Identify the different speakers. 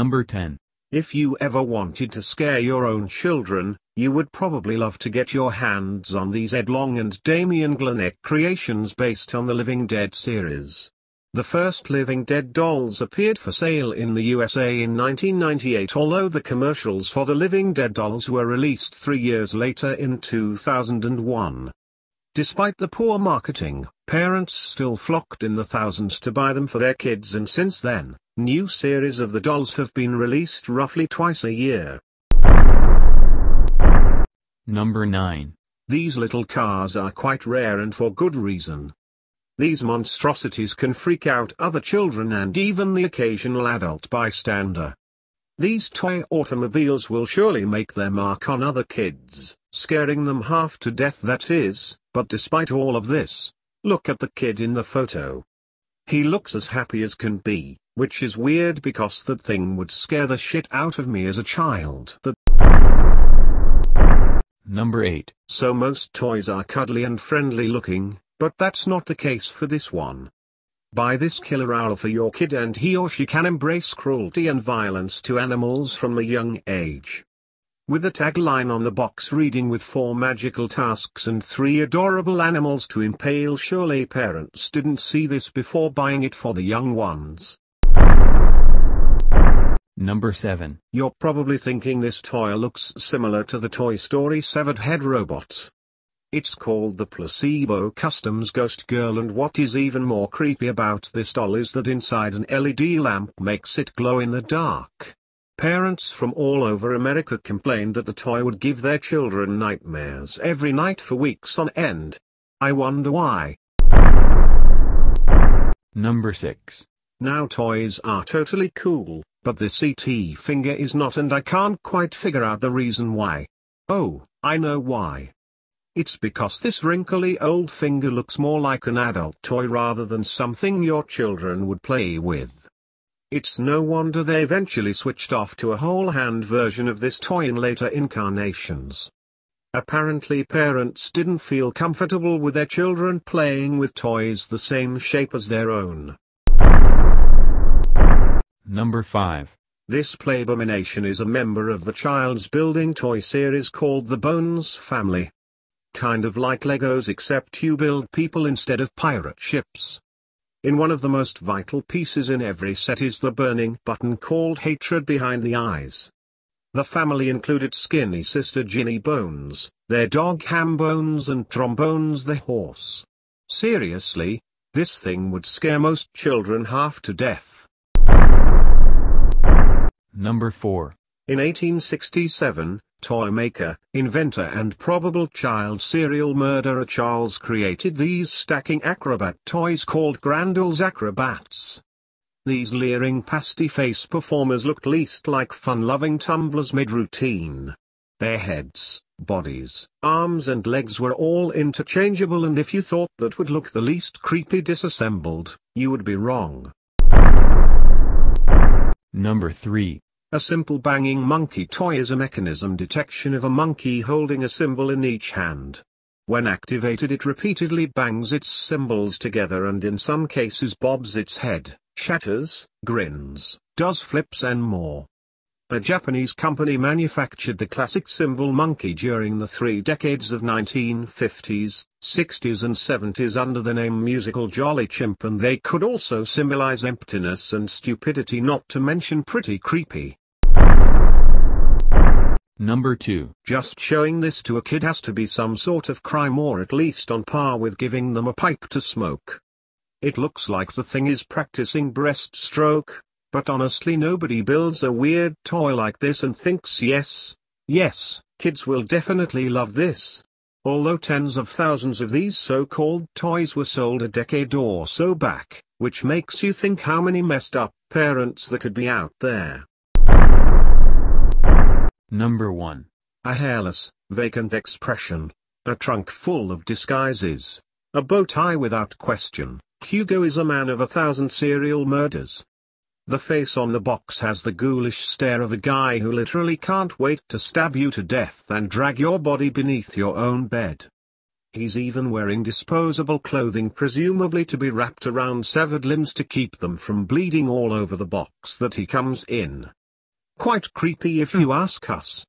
Speaker 1: Number 10.
Speaker 2: If you ever wanted to scare your own children, you would probably love to get your hands on these Ed Long and Damien Glenneck creations based on the Living Dead series. The first Living Dead dolls appeared for sale in the USA in 1998, although the commercials for the Living Dead dolls were released 3 years later in 2001. Despite the poor marketing, parents still flocked in the thousands to buy them for their kids, and since then, new series of the dolls have been released roughly twice a year.
Speaker 1: Number 9.
Speaker 2: These little cars are quite rare, and for good reason. These monstrosities can freak out other children and even the occasional adult bystander. These toy automobiles will surely make their mark on other kids, scaring them half to death, that is, but despite all of this, look at the kid in the photo. He looks as happy as can be, which is weird because that thing would scare the shit out of me as a child.
Speaker 1: Number 8.
Speaker 2: So most toys are cuddly and friendly looking, but that's not the case for this one. Buy this killer owl for your kid and he or she can embrace cruelty and violence to animals from a young age. With a tagline on the box reading "with 4 magical tasks and 3 adorable animals to impale," surely parents didn't see this before buying it for the young ones.
Speaker 1: Number 7.
Speaker 2: You're probably thinking this toy looks similar to the Toy Story severed head robot. It's called the Placebo Customs Ghost Girl, and what is even more creepy about this doll is that inside an LED lamp makes it glow in the dark. Parents from all over America complained that the toy would give their children nightmares every night for weeks on end. I wonder why.
Speaker 1: Number 6.
Speaker 2: Now toys are totally cool, but this ET finger is not, and I can't quite figure out the reason why. Oh, I know why. It's because this wrinkly old finger looks more like an adult toy rather than something your children would play with. It's no wonder they eventually switched off to a whole hand version of this toy in later incarnations. Apparently parents didn't feel comfortable with their children playing with toys the same shape as their own.
Speaker 1: Number 5.
Speaker 2: This Playbomination is a member of the Child's Building toy series called the Bones family. Kind of like Legos, except you build people instead of pirate ships. In one of the most vital pieces in every set is the burning button called Hatred Behind the Eyes. The family included skinny sister Ginny Bones, their dog Ham Bones, and Trombones the horse. Seriously, this thing would scare most children half to death.
Speaker 1: Number 4.
Speaker 2: In 1867, toy maker, inventor and probable child serial murderer Charles created these stacking acrobat toys called Grandals Acrobats. These leering pasty-face performers looked least like fun-loving tumblers mid-routine. Their heads, bodies, arms and legs were all interchangeable, and if you thought that would look the least creepy disassembled, you would be wrong.
Speaker 1: Number 3.
Speaker 2: A simple banging monkey toy is a mechanism detection of a monkey holding a cymbal in each hand. When activated, it repeatedly bangs its cymbals together and in some cases bobs its head, shatters, grins, does flips and more. A Japanese company manufactured the classic cymbal monkey during the 3 decades of 1950s, 60s and 70s under the name Musical Jolly Chimp, and they could also symbolize emptiness and stupidity, not to mention pretty creepy.
Speaker 1: Number 2.
Speaker 2: Just showing this to a kid has to be some sort of crime, or at least on par with giving them a pipe to smoke. It looks like the thing is practicing breaststroke, but honestly nobody builds a weird toy like this and thinks yes, kids will definitely love this. Although tens of thousands of these so-called toys were sold a decade or so back, which makes you think how many messed up parents there could be out there.
Speaker 1: Number 1.
Speaker 2: A hairless, vacant expression, a trunk full of disguises, a bow tie without question. Hugo is a man of 1,000 serial murders. The face on the box has the ghoulish stare of a guy who literally can't wait to stab you to death and drag your body beneath your own bed. He's even wearing disposable clothing, presumably to be wrapped around severed limbs to keep them from bleeding all over the box that he comes in. Quite creepy if you ask us.